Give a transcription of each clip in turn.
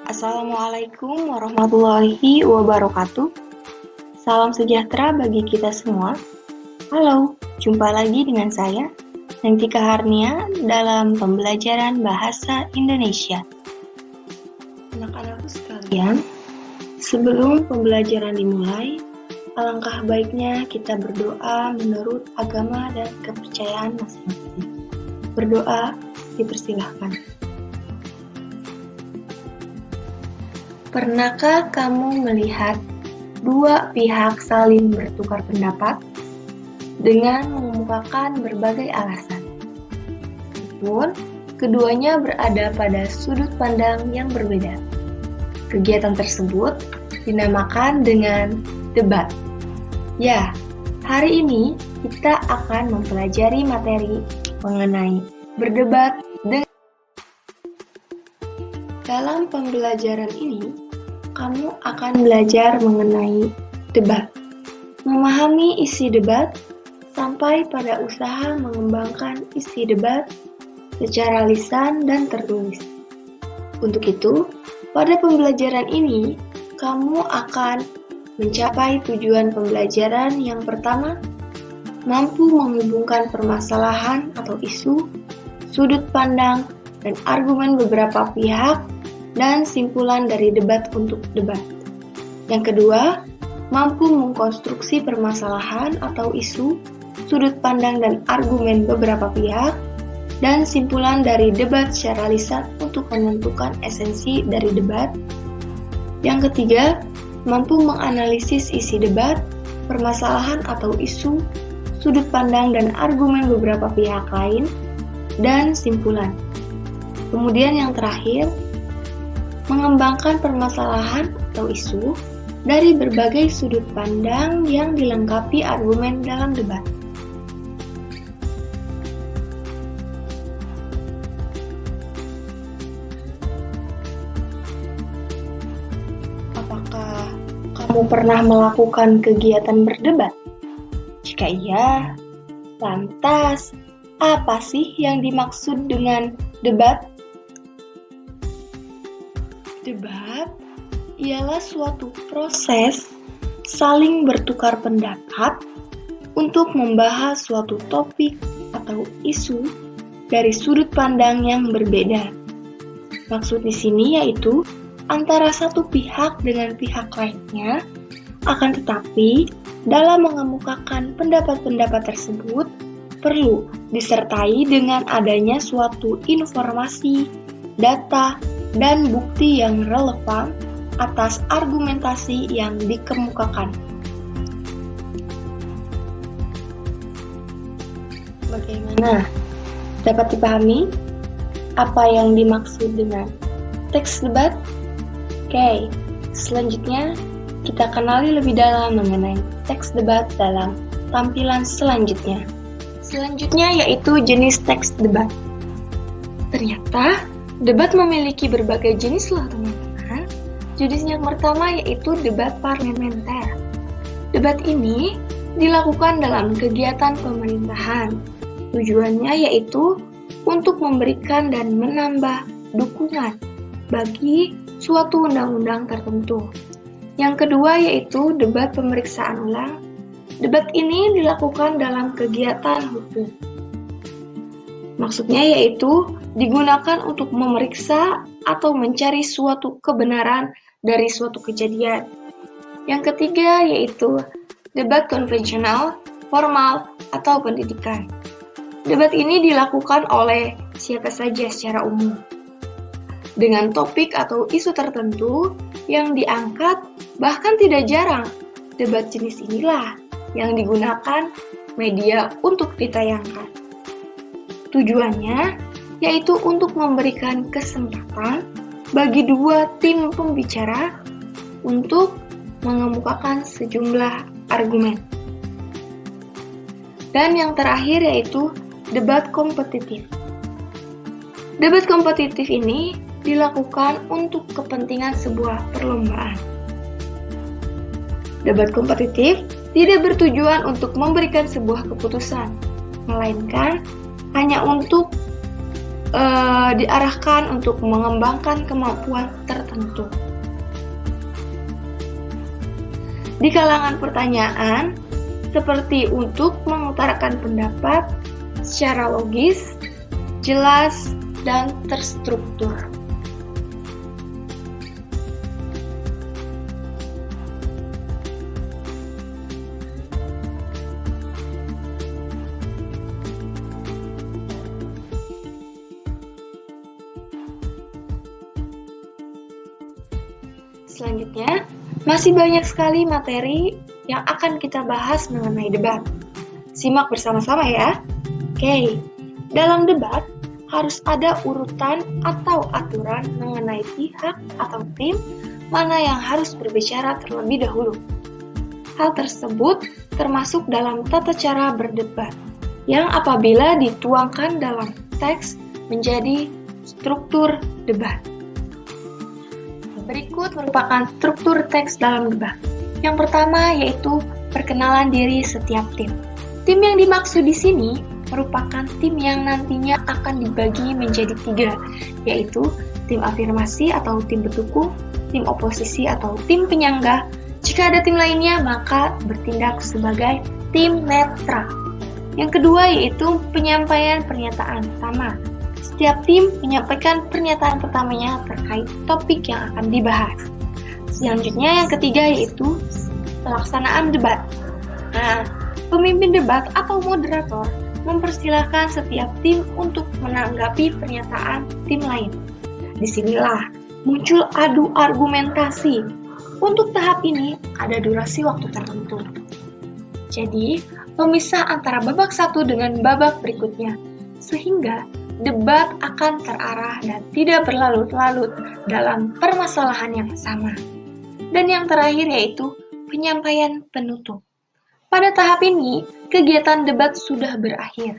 Assalamualaikum warahmatullahi wabarakatuh. Salam sejahtera bagi kita semua. Halo, jumpa lagi dengan saya, Nantika Harnia, dalam pembelajaran Bahasa Indonesia. Anak-anakku sekalian, sebelum pembelajaran dimulai, alangkah baiknya kita berdoa menurut agama dan kepercayaan masing-masing. Berdoa dipersilahkan. Pernahkah kamu melihat dua pihak saling bertukar pendapat dengan mengemukakan berbagai alasan? Meskipun keduanya berada pada sudut pandang yang berbeda. Kegiatan tersebut dinamakan dengan debat. Ya, hari ini kita akan mempelajari materi mengenai berdebat dengan. Dalam pembelajaran ini, kamu akan belajar mengenai debat, memahami isi debat, sampai pada usaha mengembangkan isi debat secara lisan dan tertulis. Untuk itu, pada pembelajaran ini, kamu akan mencapai tujuan pembelajaran yang pertama, mampu menghubungkan permasalahan atau isu, sudut pandang, dan argumen beberapa pihak, dan simpulan dari debat untuk debat. Yang kedua, mampu mengkonstruksi permasalahan atau isu, sudut pandang dan argumen beberapa pihak, dan simpulan dari debat secara lisan untuk menentukan esensi dari debat. Yang ketiga, mampu menganalisis isi debat, permasalahan atau isu, sudut pandang dan argumen beberapa pihak lain, dan simpulan. Kemudian yang terakhir, mengembangkan permasalahan atau isu dari berbagai sudut pandang yang dilengkapi argumen dalam debat. Apakah kamu pernah melakukan kegiatan berdebat? Jika iya, lantas apa sih yang dimaksud dengan debat? Debat ialah suatu proses saling bertukar pendapat untuk membahas suatu topik atau isu dari sudut pandang yang berbeda. Maksud di sini yaitu antara satu pihak dengan pihak lainnya, akan tetapi dalam mengemukakan pendapat-pendapat tersebut perlu disertai dengan adanya suatu informasi, data, dan bukti yang relevan atas argumentasi yang dikemukakan. Bagaimana? Dapat dipahami apa yang dimaksud dengan teks debat? Oke, selanjutnya kita kenali lebih dalam mengenai teks debat dalam tampilan selanjutnya. Selanjutnya yaitu jenis teks debat. Ternyata debat memiliki berbagai jenis loh teman-teman. Jenis yang pertama yaitu debat parlementer. Debat ini dilakukan dalam kegiatan pemerintahan. Tujuannya yaitu untuk memberikan dan menambah dukungan bagi suatu undang-undang tertentu. Yang kedua yaitu debat pemeriksaan ulang. Debat ini dilakukan dalam kegiatan hukum. Maksudnya yaitu digunakan untuk memeriksa atau mencari suatu kebenaran dari suatu kejadian. Yang ketiga yaitu debat konvensional, formal, atau pendidikan. Debat ini dilakukan oleh siapa saja secara umum, dengan topik atau isu tertentu yang diangkat, bahkan tidak jarang debat jenis inilah yang digunakan media untuk ditayangkan. Tujuannya yaitu untuk memberikan kesempatan bagi dua tim pembicara untuk mengemukakan sejumlah argumen. Dan yang terakhir yaitu debat kompetitif. Debat kompetitif ini dilakukan untuk kepentingan sebuah perlombaan. Debat kompetitif tidak bertujuan untuk memberikan sebuah keputusan, melainkan hanya untuk diarahkan untuk mengembangkan kemampuan tertentu. Di kalangan pertanyaan, seperti untuk mengutarakan pendapat secara logis, jelas, dan terstruktur. Selanjutnya, masih banyak sekali materi yang akan kita bahas mengenai debat. Simak bersama-sama ya. Oke, dalam debat harus ada urutan atau aturan mengenai pihak atau tim mana yang harus berbicara terlebih dahulu. Hal tersebut termasuk dalam tata cara berdebat, yang apabila dituangkan dalam teks menjadi struktur debat. Berikut merupakan struktur teks dalam debat. Yang pertama yaitu perkenalan diri setiap tim. Tim yang dimaksud di sini merupakan tim yang nantinya akan dibagi menjadi 3, yaitu tim afirmasi atau tim pendukung, tim oposisi atau tim penyangga. Jika ada tim lainnya, maka bertindak sebagai tim netral. Yang kedua yaitu penyampaian pernyataan sama. Setiap tim menyampaikan pernyataan pertamanya terkait topik yang akan dibahas. Selanjutnya yang ketiga yaitu pelaksanaan debat. Nah, pemimpin debat atau moderator mempersilahkan setiap tim untuk menanggapi pernyataan tim lain. Disinilah muncul adu argumentasi. Untuk tahap ini ada durasi waktu tertentu. Jadi, pemisah antara babak satu dengan babak berikutnya, sehingga debat akan terarah dan tidak berlarut-larut dalam permasalahan yang sama. Dan yang terakhir yaitu penyampaian penutup. Pada tahap ini, kegiatan debat sudah berakhir,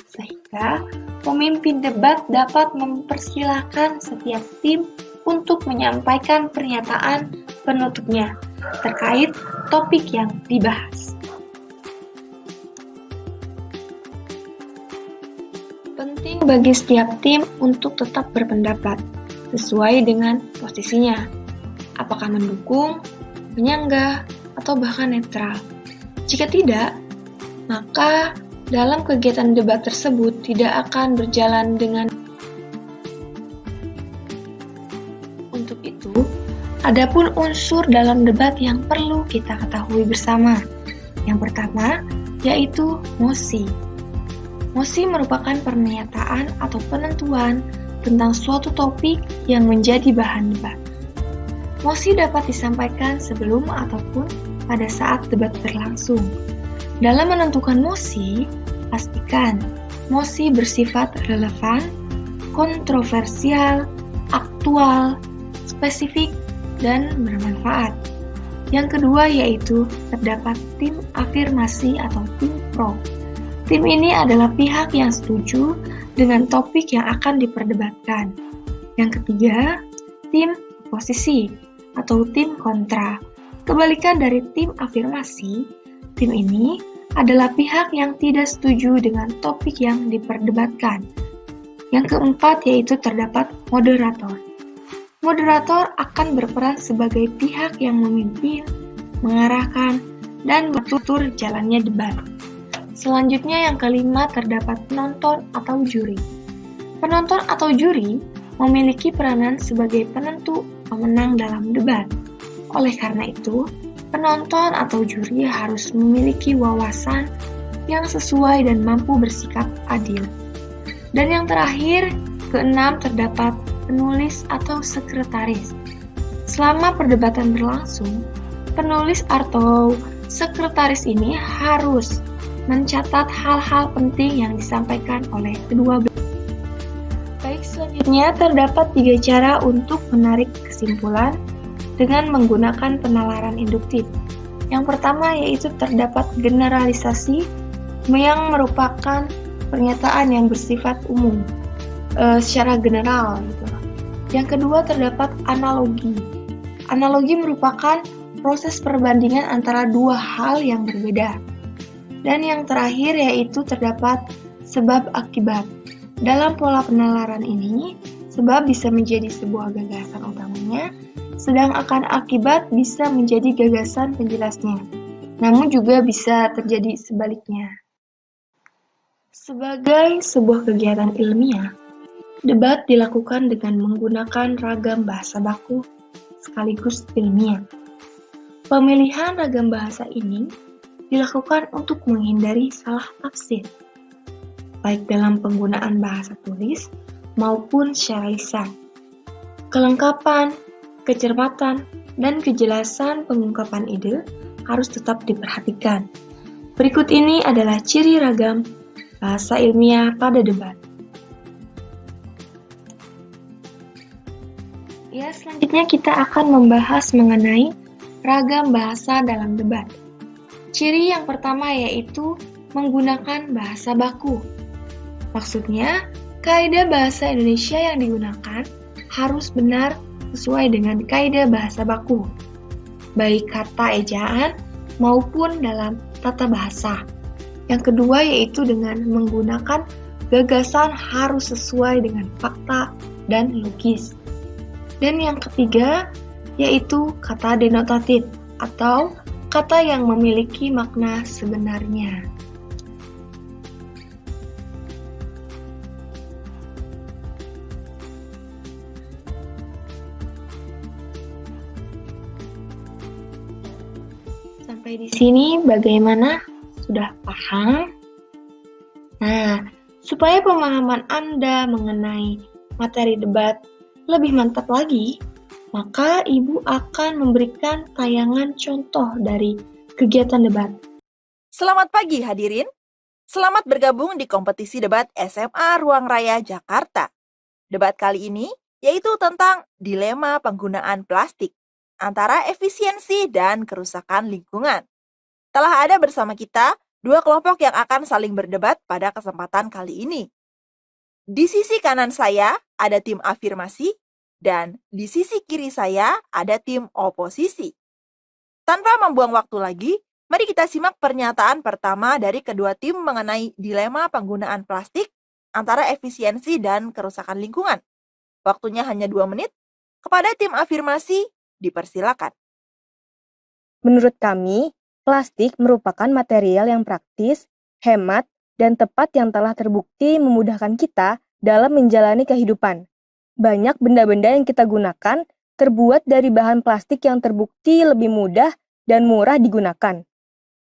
sehingga pemimpin debat dapat mempersilahkan setiap tim untuk menyampaikan pernyataan penutupnya terkait topik yang dibahas. Penting bagi setiap tim untuk tetap berpendapat sesuai dengan posisinya, apakah mendukung, menyanggah, atau bahkan netral. Jika tidak, maka dalam kegiatan debat tersebut tidak akan berjalan dengan. Untuk itu, adapun unsur dalam debat yang perlu kita ketahui bersama. Yang pertama, yaitu mosi. Mosi merupakan pernyataan atau penentuan tentang suatu topik yang menjadi bahan debat. Mosi dapat disampaikan sebelum ataupun pada saat debat berlangsung. Dalam menentukan mosi, pastikan mosi bersifat relevan, kontroversial, aktual, spesifik, dan bermanfaat. Yang kedua yaitu terdapat tim afirmasi atau tim pro. Tim ini adalah pihak yang setuju dengan topik yang akan diperdebatkan. Yang ketiga, tim oposisi atau tim kontra. Kebalikan dari tim afirmasi, tim ini adalah pihak yang tidak setuju dengan topik yang diperdebatkan. Yang keempat yaitu terdapat moderator. Moderator akan berperan sebagai pihak yang memimpin, mengarahkan, dan mengatur jalannya debat. Selanjutnya yang kelima terdapat penonton atau juri. Penonton atau juri memiliki peranan sebagai penentu pemenang dalam debat. Oleh karena itu, penonton atau juri harus memiliki wawasan yang sesuai dan mampu bersikap adil. Dan yang terakhir, keenam terdapat penulis atau sekretaris. Selama perdebatan berlangsung, penulis atau sekretaris ini harus mencatat hal-hal penting yang disampaikan oleh kedua belah. Baik, selanjutnya terdapat 3 cara untuk menarik kesimpulan dengan menggunakan penalaran induktif. Yang pertama yaitu terdapat generalisasi yang merupakan pernyataan yang bersifat umum secara general gitu. Yang kedua terdapat analogi. Analogi merupakan proses perbandingan antara dua hal yang berbeda. Dan yang terakhir yaitu terdapat sebab akibat. Dalam pola penalaran ini, sebab bisa menjadi sebuah gagasan utamanya, sedang akan akibat bisa menjadi gagasan penjelasnya. Namun juga bisa terjadi sebaliknya. Sebagai sebuah kegiatan ilmiah, debat dilakukan dengan menggunakan ragam bahasa baku sekaligus ilmiah. Pemilihan ragam bahasa ini dilakukan untuk menghindari salah tafsir, baik dalam penggunaan bahasa tulis maupun secara lisan. Kelengkapan, kecermatan, dan kejelasan pengungkapan ide harus tetap diperhatikan. Berikut ini adalah ciri ragam bahasa ilmiah pada debat. Ya, selanjutnya kita akan membahas mengenai ragam bahasa dalam debat. Ciri yang pertama yaitu menggunakan bahasa baku. Maksudnya, kaidah bahasa Indonesia yang digunakan harus benar sesuai dengan kaidah bahasa baku, baik kata ejaan maupun dalam tata bahasa. Yang kedua yaitu dengan menggunakan gagasan harus sesuai dengan fakta dan logis. Dan yang ketiga yaitu kata denotatif atau kata yang memiliki makna sebenarnya. Sampai di sini bagaimana? Sudah paham? Nah, supaya pemahaman Anda mengenai materi debat lebih mantap lagi, maka Ibu akan memberikan tayangan contoh dari kegiatan debat. Selamat pagi hadirin. Selamat bergabung di kompetisi debat SMA Ruang Raya Jakarta. Debat kali ini yaitu tentang dilema penggunaan plastik antara efisiensi dan kerusakan lingkungan. Telah ada bersama kita dua kelompok yang akan saling berdebat pada kesempatan kali ini. Di sisi kanan saya ada tim afirmasi dan di sisi kiri saya ada tim oposisi. Tanpa membuang waktu lagi, mari kita simak pernyataan pertama dari kedua tim mengenai dilema penggunaan plastik antara efisiensi dan kerusakan lingkungan. Waktunya hanya 2 menit. Kepada tim afirmasi, dipersilakan. Menurut kami, plastik merupakan material yang praktis, hemat, dan tepat yang telah terbukti memudahkan kita dalam menjalani kehidupan. Banyak benda-benda yang kita gunakan terbuat dari bahan plastik yang terbukti lebih mudah dan murah digunakan.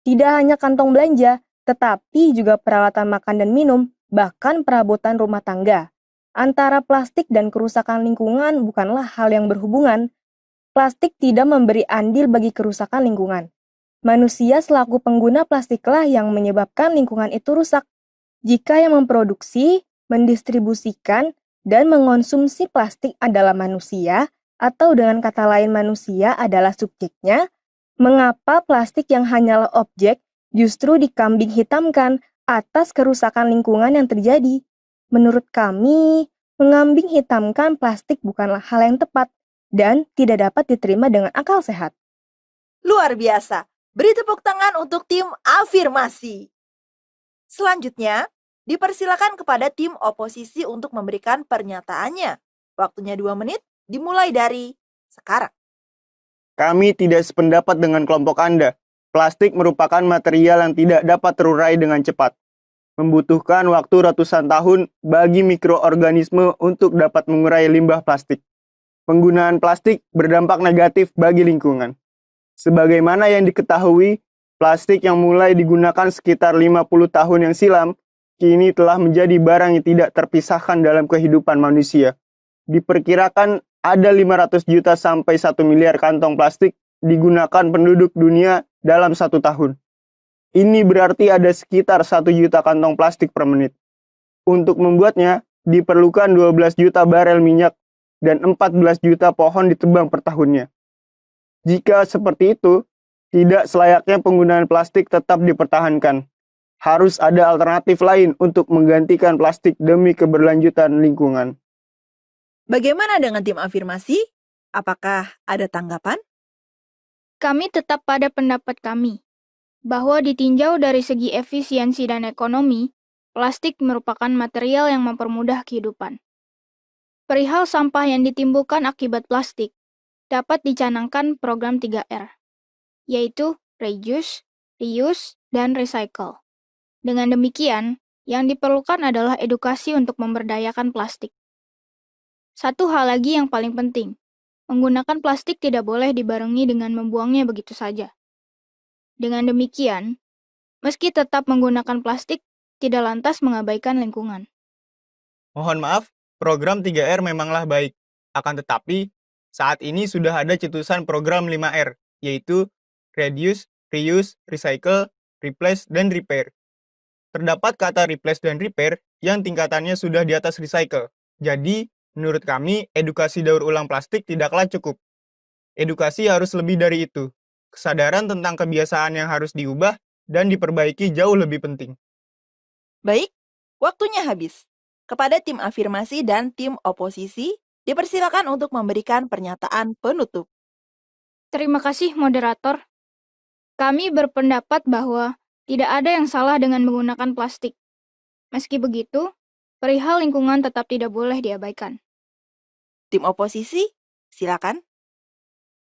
Tidak hanya kantong belanja, tetapi juga peralatan makan dan minum, bahkan perabotan rumah tangga. Antara plastik dan kerusakan lingkungan bukanlah hal yang berhubungan. Plastik tidak memberi andil bagi kerusakan lingkungan. Manusia selaku pengguna plastiklah yang menyebabkan lingkungan itu rusak. Jika yang memproduksi, mendistribusikan, dan mengonsumsi plastik adalah manusia, atau dengan kata lain manusia adalah subjeknya, mengapa plastik yang hanyalah objek justru dikambing hitamkan atas kerusakan lingkungan yang terjadi? Menurut kami, mengambing hitamkan plastik bukanlah hal yang tepat dan tidak dapat diterima dengan akal sehat. Luar biasa. Beri tepuk tangan untuk tim afirmasi. Selanjutnya, dipersilakan kepada tim oposisi untuk memberikan pernyataannya. Waktunya 2 menit, dimulai dari sekarang. Kami tidak sependapat dengan kelompok Anda. Plastik merupakan material yang tidak dapat terurai dengan cepat. Membutuhkan waktu ratusan tahun bagi mikroorganisme untuk dapat mengurai limbah plastik. Penggunaan plastik berdampak negatif bagi lingkungan. Sebagaimana yang diketahui, plastik yang mulai digunakan sekitar 50 tahun yang silam, kini telah menjadi barang yang tidak terpisahkan dalam kehidupan manusia. Diperkirakan ada 500 juta sampai 1 miliar kantong plastik digunakan penduduk dunia dalam 1 tahun. Ini berarti ada sekitar 1 juta kantong plastik per menit. Untuk membuatnya, diperlukan 12 juta barel minyak dan 14 juta pohon ditebang per tahunnya. Jika seperti itu, tidak selayaknya penggunaan plastik tetap dipertahankan. Harus ada alternatif lain untuk menggantikan plastik demi keberlanjutan lingkungan. Bagaimana dengan tim afirmasi? Apakah ada tanggapan? Kami tetap pada pendapat kami, bahwa ditinjau dari segi efisiensi dan ekonomi, plastik merupakan material yang mempermudah kehidupan. Perihal sampah yang ditimbulkan akibat plastik dapat dicanangkan program 3R, yaitu reduce, reuse, dan recycle. Dengan demikian, yang diperlukan adalah edukasi untuk memberdayakan plastik. Satu hal lagi yang paling penting, menggunakan plastik tidak boleh dibarengi dengan membuangnya begitu saja. Dengan demikian, meski tetap menggunakan plastik, tidak lantas mengabaikan lingkungan. Mohon maaf, program 3R memanglah baik. Akan tetapi, saat ini sudah ada cetusan program 5R, yaitu Reduce, Reuse, Recycle, Replace, dan Repair. Terdapat kata replace dan repair yang tingkatannya sudah di atas recycle. Jadi, menurut kami, edukasi daur ulang plastik tidaklah cukup. Edukasi harus lebih dari itu. Kesadaran tentang kebiasaan yang harus diubah dan diperbaiki jauh lebih penting. Baik, waktunya habis. Kepada tim afirmasi dan tim oposisi, dipersilakan untuk memberikan pernyataan penutup. Terima kasih, moderator. Kami berpendapat bahwa tidak ada yang salah dengan menggunakan plastik. Meski begitu, perihal lingkungan tetap tidak boleh diabaikan. Tim oposisi, silakan.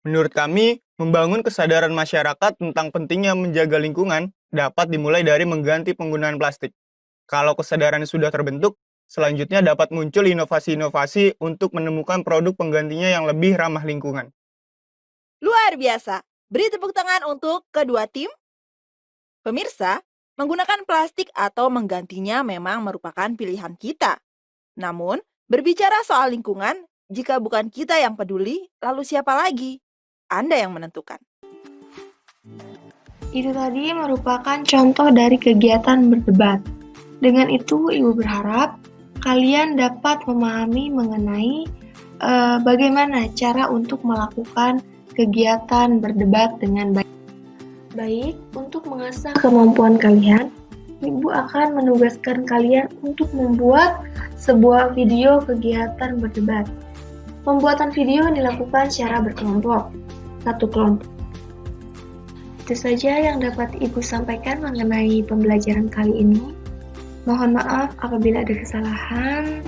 Menurut kami, membangun kesadaran masyarakat tentang pentingnya menjaga lingkungan dapat dimulai dari mengganti penggunaan plastik. Kalau kesadaran sudah terbentuk, selanjutnya dapat muncul inovasi-inovasi untuk menemukan produk penggantinya yang lebih ramah lingkungan. Luar biasa. Beri tepuk tangan untuk kedua tim. Pemirsa, menggunakan plastik atau menggantinya memang merupakan pilihan kita. Namun, berbicara soal lingkungan, jika bukan kita yang peduli, lalu siapa lagi? Anda yang menentukan. Itu tadi merupakan contoh dari kegiatan berdebat. Dengan itu, Ibu berharap kalian dapat memahami mengenai bagaimana cara untuk melakukan kegiatan berdebat dengan baik. Baik, untuk mengasah kemampuan kalian, Ibu akan menugaskan kalian untuk membuat sebuah video kegiatan berdebat. Pembuatan video dilakukan secara berkelompok, satu kelompok. Itu saja yang dapat Ibu sampaikan mengenai pembelajaran kali ini. Mohon maaf apabila ada kesalahan.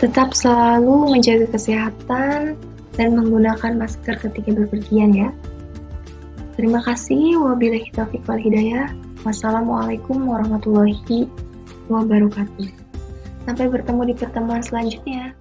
Tetap selalu menjaga kesehatan dan menggunakan masker ketika bepergian ya. Terima kasih. Wabillahi taufiq wal hidayah. Wassalamualaikum warahmatullahi wabarakatuh. Sampai bertemu di pertemuan selanjutnya.